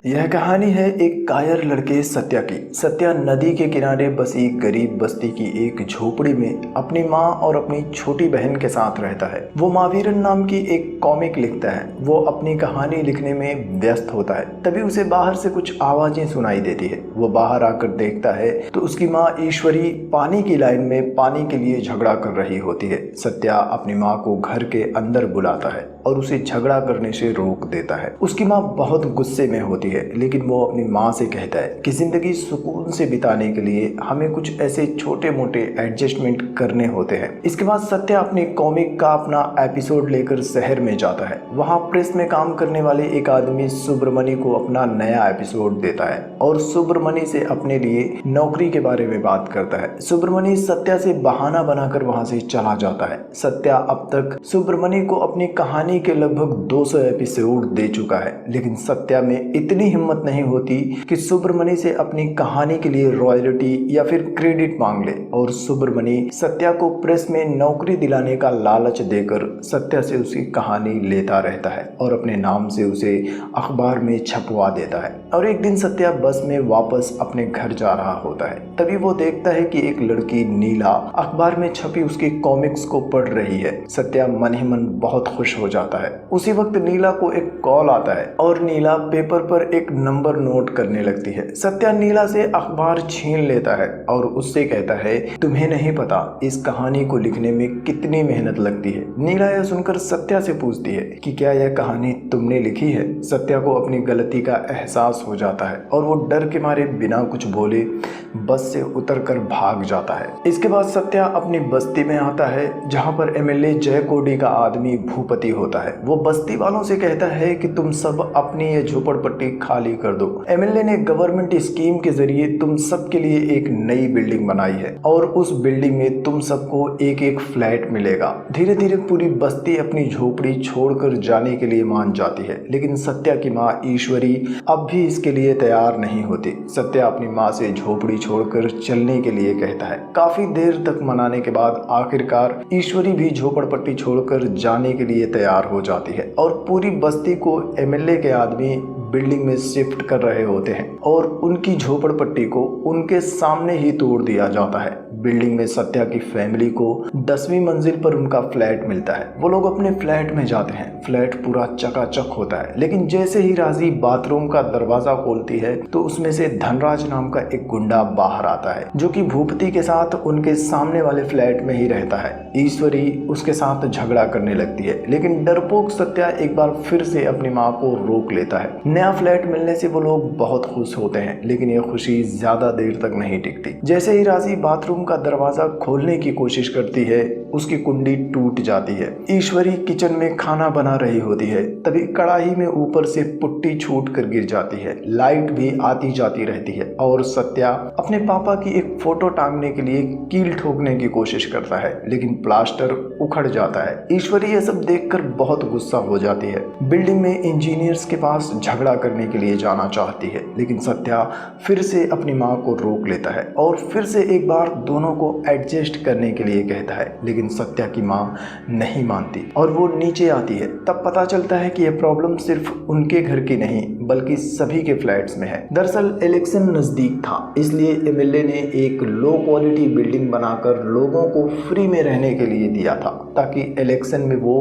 यह कहानी है एक कायर लड़के सत्या की। सत्या नदी के किनारे बसी गरीब बस्ती की एक झोपड़ी में अपनी माँ और अपनी छोटी बहन के साथ रहता है। वो मावीरन नाम की एक कॉमिक लिखता है। वो अपनी कहानी लिखने में व्यस्त होता है, तभी उसे बाहर से कुछ आवाजें सुनाई देती है। वो बाहर आकर देखता है तो उसकी माँ ईश्वरी पानी की लाइन में पानी के लिए झगड़ा कर रही होती है। सत्या अपनी माँ को घर के अंदर बुलाता है और उसे झगड़ा करने से रोक देता है। उसकी माँ बहुत गुस्से में होती है, लेकिन वो अपनी माँ से कहता है कि जिंदगी सुकून से बिताने के लिए हमें कुछ ऐसे छोटे मोटे एडजस्टमेंट करने होते हैं। इसके बाद सत्या अपनी कॉमिक का अपना एपिसोड लेकर शहर में जाता है। वहाँ प्रेस में काम करने वाले एक आदमी सुब्रमणि को अपना नया एपिसोड देता है और सुब्रमणि से अपने लिए नौकरी के बारे में बात करता है। सुब्रमणि सत्या से बहाना बनाकर वहाँ से चला जाता है। सत्या अब तक सुब्रमणि को अपनी कहानी के लगभग 200 एपिसोड दे चुका है, लेकिन सत्या में इतनी हिम्मत नहीं होती कि सुब्रमणि से अपनी कहानी के लिए रॉयल्टी या फिर क्रेडिट मांग ले। और सुब्रमणि सत्या को प्रेस में नौकरी दिलाने का लालच देकर सत्या से उसकी कहानी लेता रहता है और अपने नाम से उसे अखबार में छपवा देता है। और एक दिन सत्या बस में वापस अपने घर जा रहा होता है, तभी वो देखता है कि एक लड़की नीला अखबार में छपी उसकी कॉमिक्स को पढ़ रही है। सत्या मन ही मन बहुत खुश हो जाता है। उसी वक्त नीला को एक कॉल आता है और नीला पेपर पर एक नंबर नोट करने लगती है। सत्या नीला से अखबार छीन लेता है और उससे कहता है, तुम्हें नहीं पता इस कहानी को लिखने में कितनी मेहनत लगती है। नीला यह सुनकर सत्या से पूछती है कि क्या यह कहानी तुमने लिखी है। सत्या को अपनी गलती का एहसास हो जाता है और वो डर के मारे बिना कुछ बोले बस से उतरकर भाग जाता है। इसके बाद सत्या अपनी बस्ती में आता है, जहाँ पर एमएलए जय कोडी का आदमी भूपति होता है। वो बस्ती वालों से कहता है कि तुम सब अपनी ये झोपड़पट्टी खाली कर दो। एमएलए ने गवर्नमेंट स्कीम के जरिए तुम सब के लिए एक नई बिल्डिंग बनाई है और उस बिल्डिंग में तुम सबको एक एक फ्लैट मिलेगा। धीरे धीरे पूरी बस्ती अपनी झोपड़ी छोड़कर जाने के लिए मान जाती है, लेकिन सत्या की माँ ईश्वरी अब भी इसके लिए तैयार नहीं होती। सत्या अपनी माँ से झोपड़ी छोड़कर चलने के लिए कहता है। काफी देर तक मनाने के बाद आखिरकार ईश्वरी भी झोपड़पट्टी छोड़कर जाने के लिए तैयार हो जाती है और पूरी बस्ती को एमएलए के आदमी बिल्डिंग में शिफ्ट कर रहे होते हैं और उनकी झोपड़पट्टी को उनके सामने ही तोड़ दिया जाता है। बिल्डिंग में सत्या की फैमिली को 10वीं मंजिल पर उनका फ्लैट मिलता है। वो लोग अपने फ्लैट में जाते हैं। फ्लैट पूरा चकाचक होता है, लेकिन जैसे ही राजी बाथरूम का दरवाजा खोलती है तो उसमें से धनराज नाम का एक गुंडा बाहर आता है, जो कि भूपति के साथ उनके सामने वाले फ्लैट में ही रहता है। ईश्वरी उसके साथ झगड़ा करने लगती है, लेकिन डरपोक सत्या एक बार फिर से अपनी माँ को रोक लेता है। नया फ्लैट मिलने से वो लोग बहुत खुश होते हैं, लेकिन यह खुशी ज्यादा देर तक नहीं टिकती। जैसे ही राजी बाथरूम का दरवाजा खोलने की कोशिश करती है, उसकी कुंडी टूट जाती है। ईश्वरी किचन में खाना बना रही होती है, तभी कढ़ाई में ऊपर से पुट्टी छूट कर गिर जाती है। लाइट भी आती जाती रहती है और सत्या अपने पापा की एक फोटो टांगने के लिए कील ठोकने की कोशिश करता है, लेकिन प्लास्टर उखड़ जाता है। ईश्वरी यह सब देखकर बहुत गुस्सा हो जाती है। बिल्डिंग में इंजीनियर्स के पास झगड़ा करने के लिए जाना चाहती है, लेकिन सत्या फिर से अपनी माँ को रोक लेता है और फिर से एक बार दोनों को एडजस्ट करने के लिए कहता है, लेकिन सत्या की माँ नहीं मानती और वो नीचे आती है। तब पता चलता है कि यह प्रॉब्लम सिर्फ उनके घर की नहीं बल्कि सभी के फ्लैट्स में है। दरअसल इलेक्शन नजदीक था, इसलिए एमएलए ने एक लो क्वालिटी बिल्डिंग बनाकर लोगों को फ्री में रहने के लिए दिया था, ताकि इलेक्शन में वो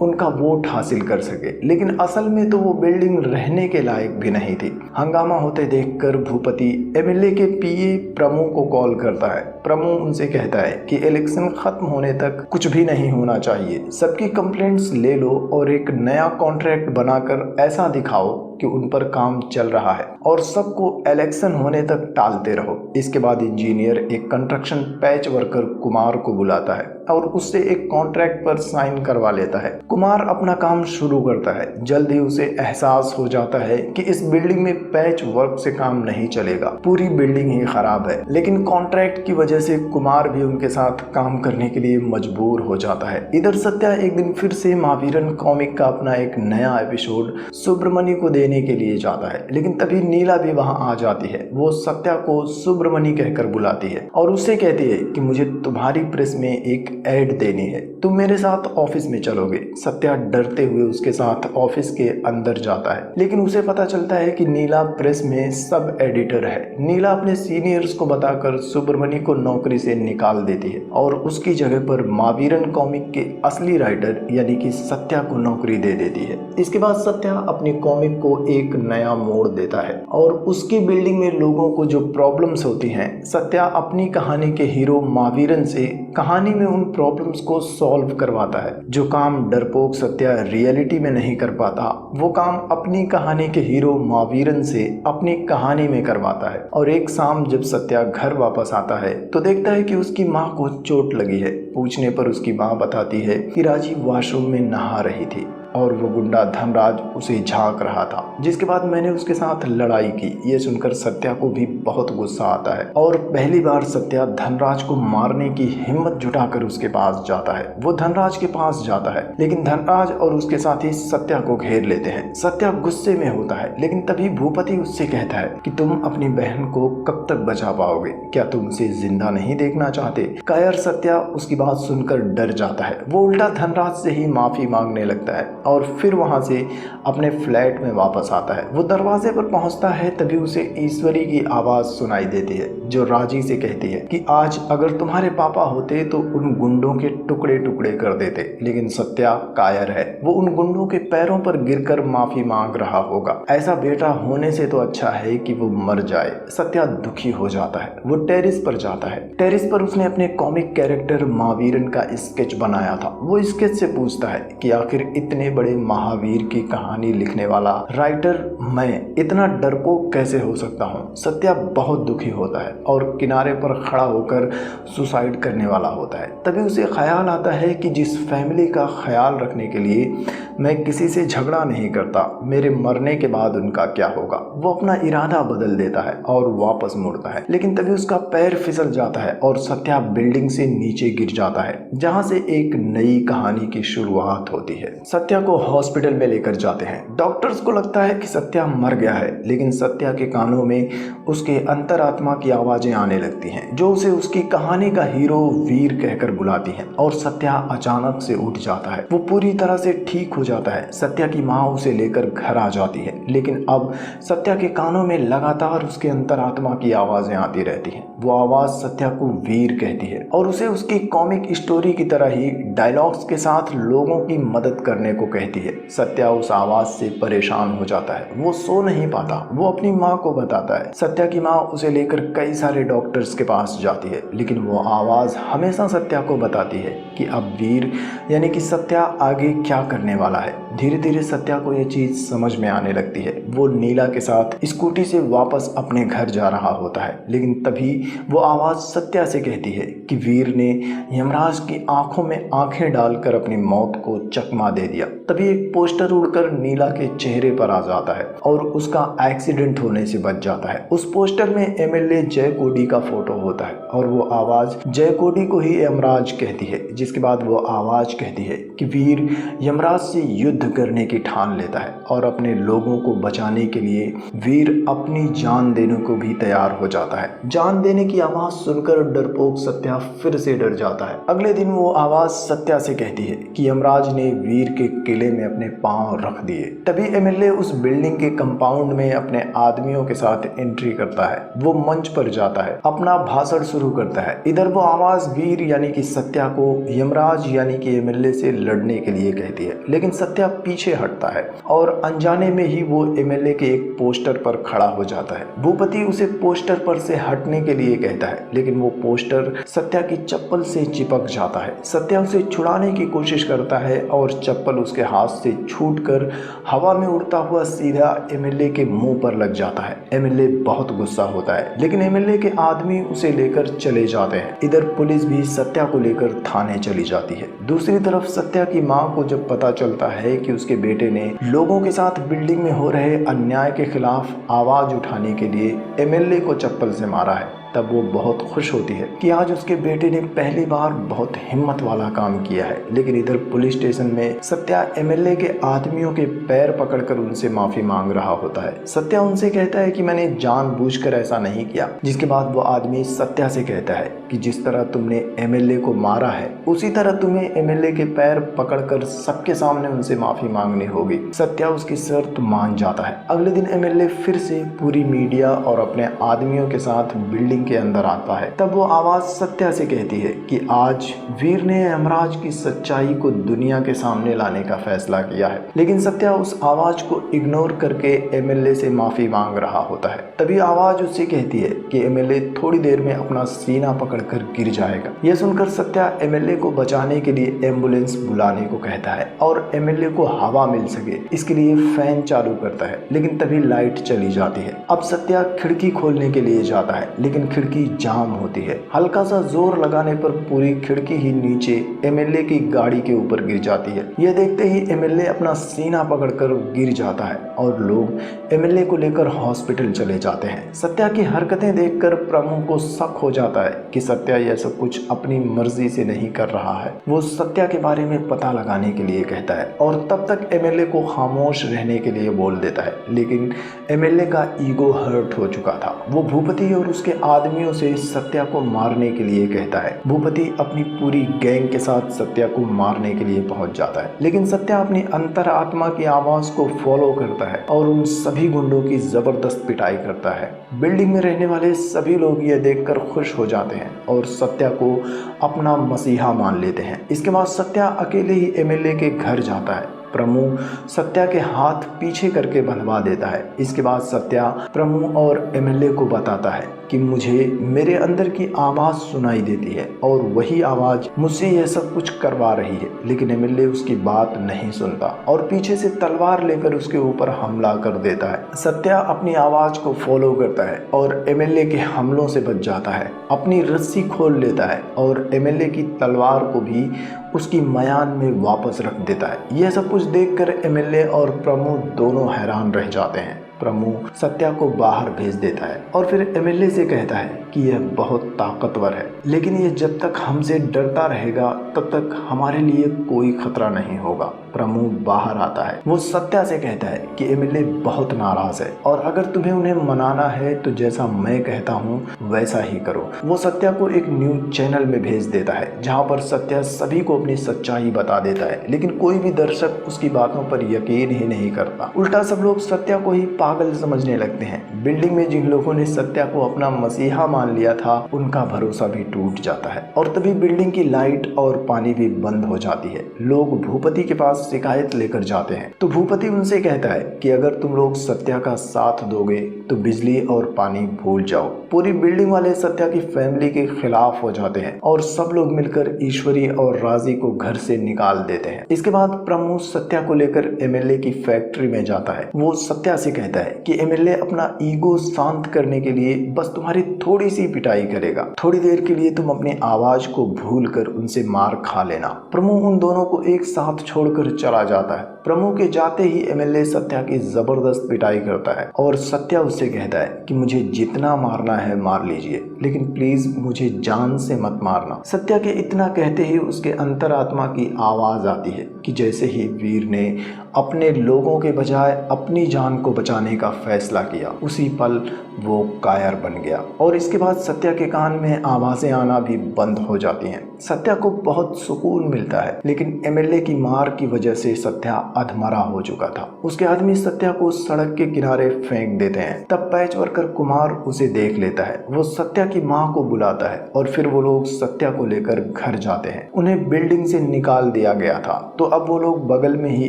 उनका वोट हासिल कर सके। लेकिन असल में तो वो बिल्डिंग रहने के लायक भी नहीं थी। हंगामा होते देखकर भूपति एमएलए के पीए प्रमु को कॉल करता है। प्रमु उनसे कहता है कि इलेक्शन खत्म होने तक कुछ भी नहीं होना चाहिए, सबकी कंप्लेंट्स ले लो और एक नया कॉन्ट्रैक्ट बनाकर ऐसा दिखाओ कि उन पर काम चल रहा है और सबको इलेक्शन होने तक टालते रहो। इसके बाद इंजीनियर एक कंस्ट्रक्शन पैच वर्कर कुमार को बुलाता है और उससे एक कॉन्ट्रैक्ट पर साइन करवा लेता है। कुमार अपना काम शुरू करता है। जल्द ही उसे एहसास हो जाता है कि इस बिल्डिंग में पैच वर्क से काम नहीं चलेगा, पूरी बिल्डिंग ही खराब है। लेकिन कॉन्ट्रैक्ट की वजह से कुमार भी उनके साथ काम करने के लिए मजबूर हो जाता है। इधर सत्या एक दिन फिर से मावीरन कॉमिक का अपना एक नया एपिसोड सुब्रमणि को देने देने के लिए जाता है, लेकिन तभी नीला भी वहां आ जाती है। वो सत्या को सुब्रमणि कहकर बुलाती है और उससे कहती है कि मुझे तुम्हारी प्रेस में एक ऐड देनी है, तुम मेरे साथ ऑफिस में चलोगे। सत्या डरते हुए उसके साथ ऑफिस के अंदर जाता है, लेकिन उसे पता चलता है कि नीला प्रेस में सब एडिटर है। नीला अपने सीनियर्स को बताकर सुब्रमणि को नौकरी से निकाल देती है और उसकी जगह पर महावीरन कॉमिक के असली राइटर यानी कि सत्या को नौकरी दे देती है। इसके बाद सत्या अपनी कॉमिक को एक नया मोड़ देता है और उसकी बिल्डिंग में लोगों को जो प्रॉब्लम्स होती हैं, सत्या अपनी कहानी के हीरो महावीरन से कहानी में उन प्रॉब्लम्स को सॉल्व करवाता है। जो काम डरपोक सत्या रियलिटी में नहीं कर पाता, वो काम अपनी कहानी के हीरो महावीरन से अपनी कहानी में करवाता है। और एक शाम जब सत्या घर वापस आता है तो देखता है कि उसकी माँ को चोट लगी है। पूछने पर उसकी माँ बताती है कि राजीव वॉशरूम में नहा रही थी और वो गुंडा धनराज उसे झांक रहा था, जिसके बाद मैंने उसके साथ लड़ाई की। ये सुनकर सत्या को भी बहुत गुस्सा आता है और पहली बार सत्या धनराज को मारने की हिम्मत जुटाकर उसके पास जाता है। वो धनराज के पास जाता है, लेकिन धनराज और उसके साथी सत्या को घेर लेते हैं। सत्या गुस्से में होता है, लेकिन तभी भूपति उससे कहता है कि तुम अपनी बहन को कब तक बचा पाओगे, क्या तुम उसे जिंदा नहीं देखना चाहते। कायर सत्या उसकी बात सुनकर डर जाता है। वो उल्टा धनराज से ही माफी मांगने लगता है और फिर वहां से अपने फ्लैट में वापस आता है। वो दरवाजे पर पहुंचता है, तभी उसे ईश्वरी की आवाज सुनाई देती है जो राजी से कहती है कि आज अगर तुम्हारे पापा होते तो उन गुंडों के टुकड़े टुकड़े कर देते। लेकिन सत्या कायर है, वो उन गुंडों के पैरों पर गिरकर माफी मांग रहा होगा। ऐसा बेटा होने से तो अच्छा है कि वो मर जाए। सत्या दुखी हो जाता है। वो टेरिस पर जाता है। टेरिस पर उसने अपने कॉमिक कैरेक्टर महावीरन का स्केच बनाया था। वो स्केच से पूछता है कि आखिर इतने बड़े महावीर की कहानी लिखने वाला राइटर मैं इतना डरपोक कैसे हो सकता हूँ। सत्या बहुत दुखी होता है और किनारे पर खड़ा होकर सुसाइड करने वाला होता है। तभी उसे ख्याल आता है कि जिस फैमिली का ख्याल रखने के लिए मैं किसी से झगड़ा नहीं करता, मेरे मरने के बाद उनका क्या होगा। वो अपना इरादा बदल देता है और वापस मुड़ता है, लेकिन तभी उसका पैर फिसल जाता है और सत्या बिल्डिंग से नीचे गिर जाता है, जहां से एक नई कहानी की शुरुआत होती है। सत्या को हॉस्पिटल में लेकर जाते हैं। डॉक्टर्स को लगता है कि सत्या मर गया है, लेकिन सत्या के कानों में उसके अंतरात्मा की आवाजें आने लगती हैं जो उसे उसकी कहानी का हीरो वीर कहकर बुलाती हैं। और सत्या अचानक से उठ जाता है। वो पूरी तरह से ठीक हो जाता है। सत्या की माँ उसे लेकर घर आ जाती है, लेकिन अब सत्या के कानों में लगातार उसके अंतरात्मा की आवाजें आती रहती हैं। वो आवाज सत्या को वीर कहती है और उसे उसकी कॉमिक स्टोरी की तरह ही डायलॉग्स के साथ लोगों की मदद करने को कहती है। सत्या उस आवाज से परेशान हो जाता है। वो सो नहीं पाता। वो अपनी माँ को बताता है। सत्या की माँ उसे लेकर कई सारे डॉक्टर्स के पास जाती है, लेकिन वो आवाज हमेशा सत्या को बताती है कि अब वीर यानी कि सत्या आगे क्या करने वाला है। धीरे धीरे सत्या को ये चीज समझ में आने लगती है। वो नीला के साथ स्कूटी से वापस अपने घर जा रहा होता है, लेकिन तभी वो आवाज सत्या से कहती है कि वीर ने यमराज की आंखों में आंखें डालकर अपनी मौत को चकमा दे दिया। तभी एक पोस्टर उड़कर नीला के चेहरे पर आ जाता है और उसका एक्सीडेंट होने से बच जाता है। उस पोस्टर में एमएलए जय कोडी का फोटो होता है और वो आवाज जय कोडी को ही यमराज कहती है, जिसके बाद वो आवाज कहती है कि वीर यमराज से युद्ध करने की ठान लेता है और अपने लोगों को बचाने के लिए वीर अपनी जान देने को भी तैयार हो जाता है। जान देने की आवाज सुनकर डरपोक सत्या फिर से डर जाता है। अगले दिन वो आवाज सत्या से कहती है कि यमराज ने वीर के किले में अपने पांव रख दिए। तभी एमएलए उस बिल्डिंग के कंपाउंड में अपने आदमियों के साथ एंट्री करता है। वो मंच पर जाता है, अपना भाषण शुरू करता है। इधर वो आवाज वीर यानी कि सत्या को यमराज यानी कि एमएलए से लड़ने के लिए कहती है, लेकिन सत्या पीछे हटता है और अनजाने में ही वो एमएलए के एक पोस्टर पर खड़ा हो जाता है। भूपति उसे पोस्टर पर से हटने के लिए कहता है, लेकिन वो पोस्टर सत्या की चप्पल से चिपक जाता है। सत्या उसे छुड़ाने की कोशिश करता है और चप्पल उसके हाथ से छूटकर हवा में उड़ता हुआ सीधा एमएलए के मुंह पर लग जाता है। एमएलए बहुत गुस्सा होता है, लेकिन एमएलए के आदमी उसे लेकर चले जाते हैं। इधर पुलिस भी सत्या को लेकर थाने चली जाती है। दूसरी तरफ सत्या की माँ को जब पता चलता है कि उसके बेटे ने लोगों के साथ बिल्डिंग में हो रहे अन्याय के खिलाफ आवाज उठाने के लिए एमएलए को चप्पल से मारा है, तब वो बहुत खुश होती है कि आज उसके बेटे ने पहली बार बहुत हिम्मत वाला काम किया है। लेकिन इधर पुलिस स्टेशन में सत्या एमएलए के आदमियों के पैर पकड़कर उनसे माफी मांग रहा होता है। सत्या उनसे कहता है कि मैंने जानबूझकर ऐसा नहीं किया। जिसके बाद वो आदमी सत्या से कहता है कि जिस तरह तुमने एमएलए को मारा है उसी तरह तुम्हें एमएलए के पैर पकड़कर सबके सामने उनसे माफी मांगनी होगी। सत्या उसकी शर्त मान जाता है। अगले दिन एमएलए फिर से पूरी मीडिया और अपने आदमियों के साथ बिल्डिंग के अंदर आता है। तब वो आवाज सत्या से कहती है कि आज वीर ने यमराज की सच्चाई को दुनिया के सामने लाने का फैसला किया है। लेकिन सत्या उस आवाज को इग्नोर करके एमएलए से माफी मांग रहा होता है। तभी आवाज उससे कहती है कि एमएलए थोड़ी देर में अपना सीना पकड़कर गिर जाएगा। यह सुनकर सत्या एमएलए को बचाने के लिए एम्बुलेंस बुलाने को कहता है और एमएलए को हवा मिल सके इसके लिए फैन चालू करता है। लेकिन तभी लाइट चली जाती है। अब सत्या खिड़की खोलने के लिए जाता है लेकिन खिड़की जाम होती है। हल्का सा जोर लगाने पर पूरी खिड़की ही नीचे एमएलए की गाड़ी के ऊपर गिर जाती है। यह देखते ही एमएलए अपना सीना पकड़कर गिर जाता है और लोग एमएलए को लेकर हॉस्पिटल चले जाते हैं। सत्या की हरकतें देखकर प्रमु को शक हो जाता है कि सत्या यह सब कुछ अपनी मर्जी से नहीं कर रहा है। वो सत्या के बारे में पता लगाने के लिए कहता है और तब तक एमएलए को खामोश रहने के लिए बोल देता है। लेकिन एमएलए का ईगो हर्ट हो चुका था। वो भूपति और उसके आदमियों से सत्या को मारने के लिए कहता है। भूपति अपनी पूरी गैंग के साथ सत्या को मारने के लिए पहुंच जाता है। लेकिन सत्या अपनी अंतरात्मा की आवाज को फॉलो करता है और उन सभी गुंडों की जबरदस्त पिटाई करता है। बिल्डिंग में रहने वाले सभी लोग यह देखकर खुश हो जाते हैं और सत्या को अपना मसीहा मान लेते हैं। इसके बाद सत्या अकेले ही एमएलए के घर जाता है। प्रमु सत्या के हाथ पीछे करके बंधवा देता है। इसके बाद सत्या प्रमु और एमएलए को बताता है कि मुझे मेरे अंदर की आवाज सुनाई देती है और वही आवाज मुझसे यह सब कुछ करवा रही है। लेकिन एमएलए उसकी बात नहीं सुनता और पीछे से तलवार लेकर उसके ऊपर हमला कर देता है। सत्या अपनी आवाज को फॉलो करता है और एमएलए के हमलों से बच जाता है। अपनी रस्सी खोल लेता है और एमएलए की तलवार को भी उसकी मयान में वापस रख देता है। यह सब कुछ देखकर एमएलए और प्रमु दोनों हैरान रह जाते हैं। प्रमु सत्या को बाहर भेज देता है और फिर एमएलए से कहता है कि यह बहुत ताकतवर है लेकिन यह जब तक हमसे डरता रहेगा तब तक हमारे लिए कोई खतरा नहीं होगा। प्रमु बाहर आता है। वो सत्या से कहता है कि एमएलए बहुत नाराज है और अगर तुम्हें उन्हें मनाना है तो जैसा मैं कहता हूँ वैसा ही करो। वो सत्या को एक न्यूज चैनल में भेज देता है जहाँ पर सत्या सभी को अपनी सच्चाई बता देता है। लेकिन कोई भी दर्शक उसकी बातों पर यकीन ही नहीं करता। उल्टा सब लोग सत्या को ही पागल समझने लगते हैं। बिल्डिंग में जिन लोगों ने सत्या को अपना मसीहा मान लिया था उनका भरोसा भी टूट जाता है और तभी बिल्डिंग की लाइट और पानी भी बंद हो जाती है। लोग भूपति के पास शिकायत लेकर जाते हैं तो भूपति उनसे कहता है कि अगर तुम लोग सत्या का साथ दोगे तो बिजली और पानी भूल जाओ। पूरी बिल्डिंग वाले सत्या की फैमिली के खिलाफ हो जाते हैं और सब लोग मिलकर ईश्वरी और राजी को घर से निकाल देते हैं। इसके बाद प्रमु सत्या को लेकर एमएलए की फैक्ट्री में जाता है। वो सत्या से कहता है कि एमएलए अपना ईगो शांत करने के लिए बस तुम्हारी थोड़ी सी पिटाई करेगा। थोड़ी देर के लिए तुम अपनी आवाज को भूल कर उनसे मार खा लेना। प्रमु उन दोनों को एक साथ छोड़कर चला जाता है। प्रमु के जाते ही एमएलए सत्या की जबरदस्त पिटाई करता है और सत्या उससे कहता है कि मुझे जितना मारना है मार लीजिए लेकिन प्लीज मुझे जान से मत मारना। सत्या के इतना कहते ही उसके अंतरात्मा की आवाज आती है कि जैसे ही वीर ने अपने लोगों के बजाय अपनी जान को बचाने का फैसला किया उसी पल वो कायर बन गया और इसके बाद सत्या के कान में आवाजें आना भी बंद हो जाती हैं। सत्या को बहुत सुकून मिलता है लेकिन एमएलए की मार की वजह से सत्या अधमरा हो चुका था। उसके आदमी सत्या को सड़क के किनारे फेंक देते हैं। तब पैच वर्कर कुमार उसे देख लेता है। वो सत्या की माँ को बुलाता है और फिर वो लोग सत्या को लेकर घर जाते हैं। उन्हें बिल्डिंग से निकाल दिया गया था तो अब वो लोग बगल में ही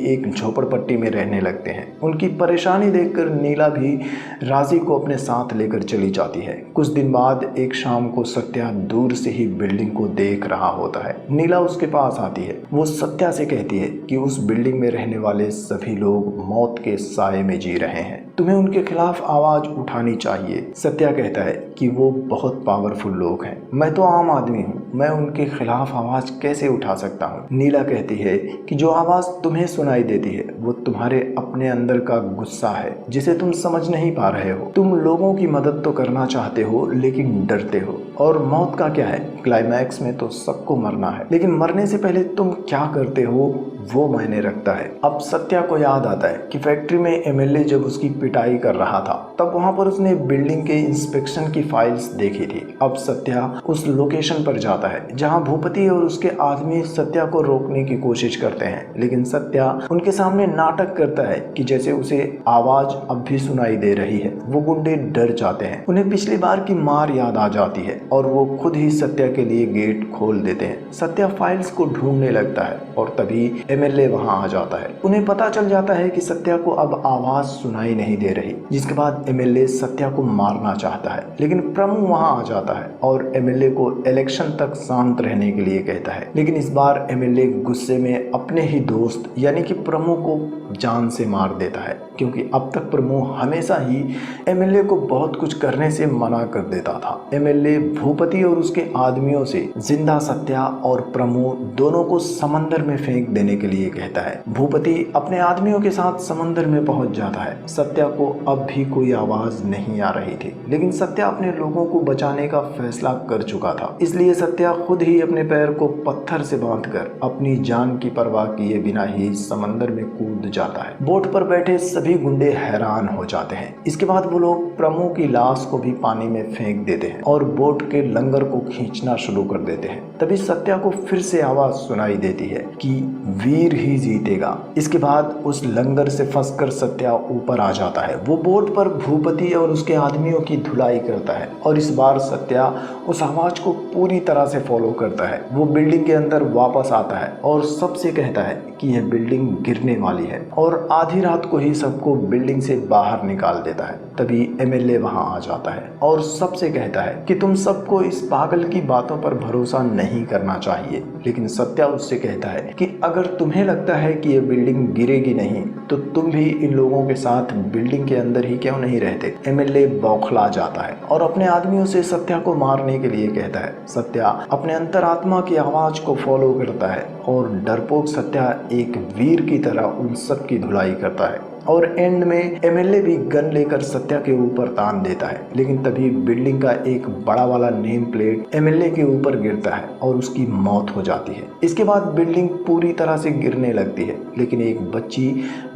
एक झोपड़पट्टी में रहने लगते हैं। उनकी परेशानी देखकर नीला भी राजी को अपने साथ लेकर चली जाती है। कुछ दिन बाद एक शाम को सत्या दूर से ही बिल्डिंग को देख रहा होता है। नीला उसके पास आती है। वो सत्या से कहती है कि उस बिल्डिंग में रहने वाले सभी लोग मौत के साए में जी रहे हैं, तुम्हें उनके खिलाफ आवाज उठानी चाहिए। सत्या कहता है कि वो बहुत पावरफुल लोग हैं, मैं तो आम आदमी हूँ मैं उनके खिलाफ आवाज कैसे उठा सकता हूँ। नीला कहती है कि जो आवाज तुम्हें सुनाई देती है वो तुम्हारे अपने अंदर का गुस्सा है जिसे तुम समझ नहीं पा रहे हो। तुम लोगों की मदद तो करना चाहते हो लेकिन डरते हो। और मौत का क्या है, क्लाइमैक्स में तो सबको मरना है, लेकिन मरने से पहले तुम क्या करते हो वो मायने रखता है। अब सत्या को याद आता है कि फैक्ट्री में एमएलए जब उसकी पिटाई कर रहा था तब वहां पर उसने बिल्डिंग के इंस्पेक्शन की फाइल्स देखी थी। अब सत्या उस लोकेशन पर जाता है जहां भूपति और उसके आदमी सत्या को रोकने की कोशिश करते हैं, लेकिन सत्या उनके सामने नाटक करता है कि जैसे उसे आवाज अब भी सुनाई दे रही है। वो गुंडे डर जाते हैं, उन्हें पिछली बार की मार याद आ जाती है और वो खुद ही सत्या के लिए गेट खोल देते हैं। सत्या फाइल्स को ढूंढने लगता है और तभी एमएलए वहां आ जाता है। उन्हें पता चल जाता है कि सत्या को अब आवाज सुनाई नहीं दे रही, जिसके बाद एमएलए सत्या को मारना चाहता है, लेकिन प्रमु वहां आ जाता है और एमएलए को इलेक्शन तक शांत रहने के लिए कहता है। लेकिन इस बार एमएलए गुस्से में अपने ही दोस्त यानी कि प्रमु को जान से मार देता है, क्योंकि अब तक प्रमु हमेशा ही एमएलए को बहुत कुछ करने से मना कर देता था। एमएलए भूपति और उसके आदमियों से जिंदा सत्या और प्रमु दोनों को समंदर में फेंक देने के लिए कहता है। भूपति अपने आदमियों के साथ समंदर में पहुंच जाता है। सत्या को अब भी कोई आवाज नहीं आ रही थी, लेकिन सत्या अपने लोगों को बचाने का फैसला कर चुका था, इसलिए सत्या खुद ही अपने पैर को पत्थर से बांधकर अपनी जान की परवाह किए बिना ही समंदर में कूद जाता है। बोट पर बैठे सभी गुंडे हैरान हो जाते हैं। इसके बाद वो लोग प्रमु की लाश को भी पानी में फेंक देते हैं और बोट के लंगर को खींचना शुरू कर देते हैं। तभी सत्या को फिर से आवाज सुनाई देती है कि वीर ही जीतेगा। इसके बाद उस लंगर से फंसकर सत्या ऊपर आ जाता है। वो बोट पर भूपति और उसके आदमियों की धुलाई करता है और इस बार सत्या उस आवाज को पूरी तरह से फॉलो करता है। वो बिल्डिंग के अंदर वापस आता है और सबसे कहता है कि यह बिल्डिंग गिरने वाली है और आधी रात को ही सबको बिल्डिंग से बाहर निकाल देता है। तभी एमएलए वहां आ जाता है और सबसे कहता है कि तुम सबको इस पागल की बातों पर भरोसा नहीं करना चाहिए, लेकिन सत्या उससे कहता है कि अगर तुम्हें लगता है कि यह बिल्डिंग गिरेगी नहीं तो तुम भी इन लोगों के साथ बिल्डिंग के अंदर ही क्यों नहीं रहते। एमएलए बौखला जाता है और अपने आदमियों से सत्या को मारने के लिए कहता है। सत्या अपने अंतरात्मा की आवाज को फॉलो करता है और डरपोक सत्या एक वीर की तरह उन सब की धुलाई करता है और एंड में एमएलए भी गन लेकर सत्या के ऊपर तान देता है। लेकिन तभी बिल्डिंग का एक बड़ा वाला नेम प्लेट एमएलए के ऊपर गिरता है और उसकी मौत हो जाती है। इसके बाद बिल्डिंग पूरी तरह से गिरने लगती है, लेकिन एक बच्ची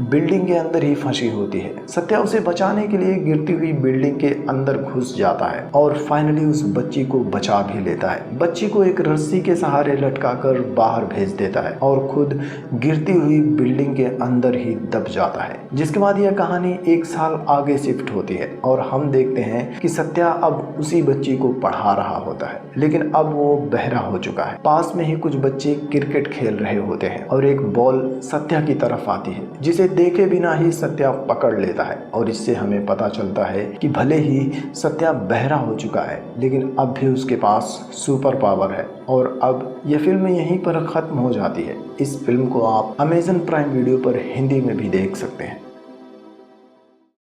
बिल्डिंग के अंदर ही फंसी होती है। सत्या उसे बचाने के लिए गिरती हुई बिल्डिंग के अंदर घुस जाता है और फाइनली उस बच्ची को बचा भी लेता है। बच्ची को एक रस्सी के सहारे लटकाकर बाहर भेज देता है और खुद गिरती हुई बिल्डिंग के अंदर ही दब जाता है। जिसके बाद यह कहानी 1 साल आगे शिफ्ट होती है और हम देखते हैं कि सत्या अब उसी बच्ची को पढ़ा रहा होता है, लेकिन अब वो बहरा हो चुका है। पास में ही कुछ बच्चे क्रिकेट खेल रहे होते हैं और एक बॉल सत्या की तरफ आती है, जिसे देखे बिना ही सत्या पकड़ लेता है और इससे हमें पता चलता है कि भले ही सत्या बहरा हो चुका है, लेकिन अब भी उसके पास सुपर पावर है। और अब यह फिल्म यहीं पर खत्म हो जाती है। इस फिल्म को आप अमेज़न प्राइम वीडियो पर हिंदी में भी देख सकते हैं।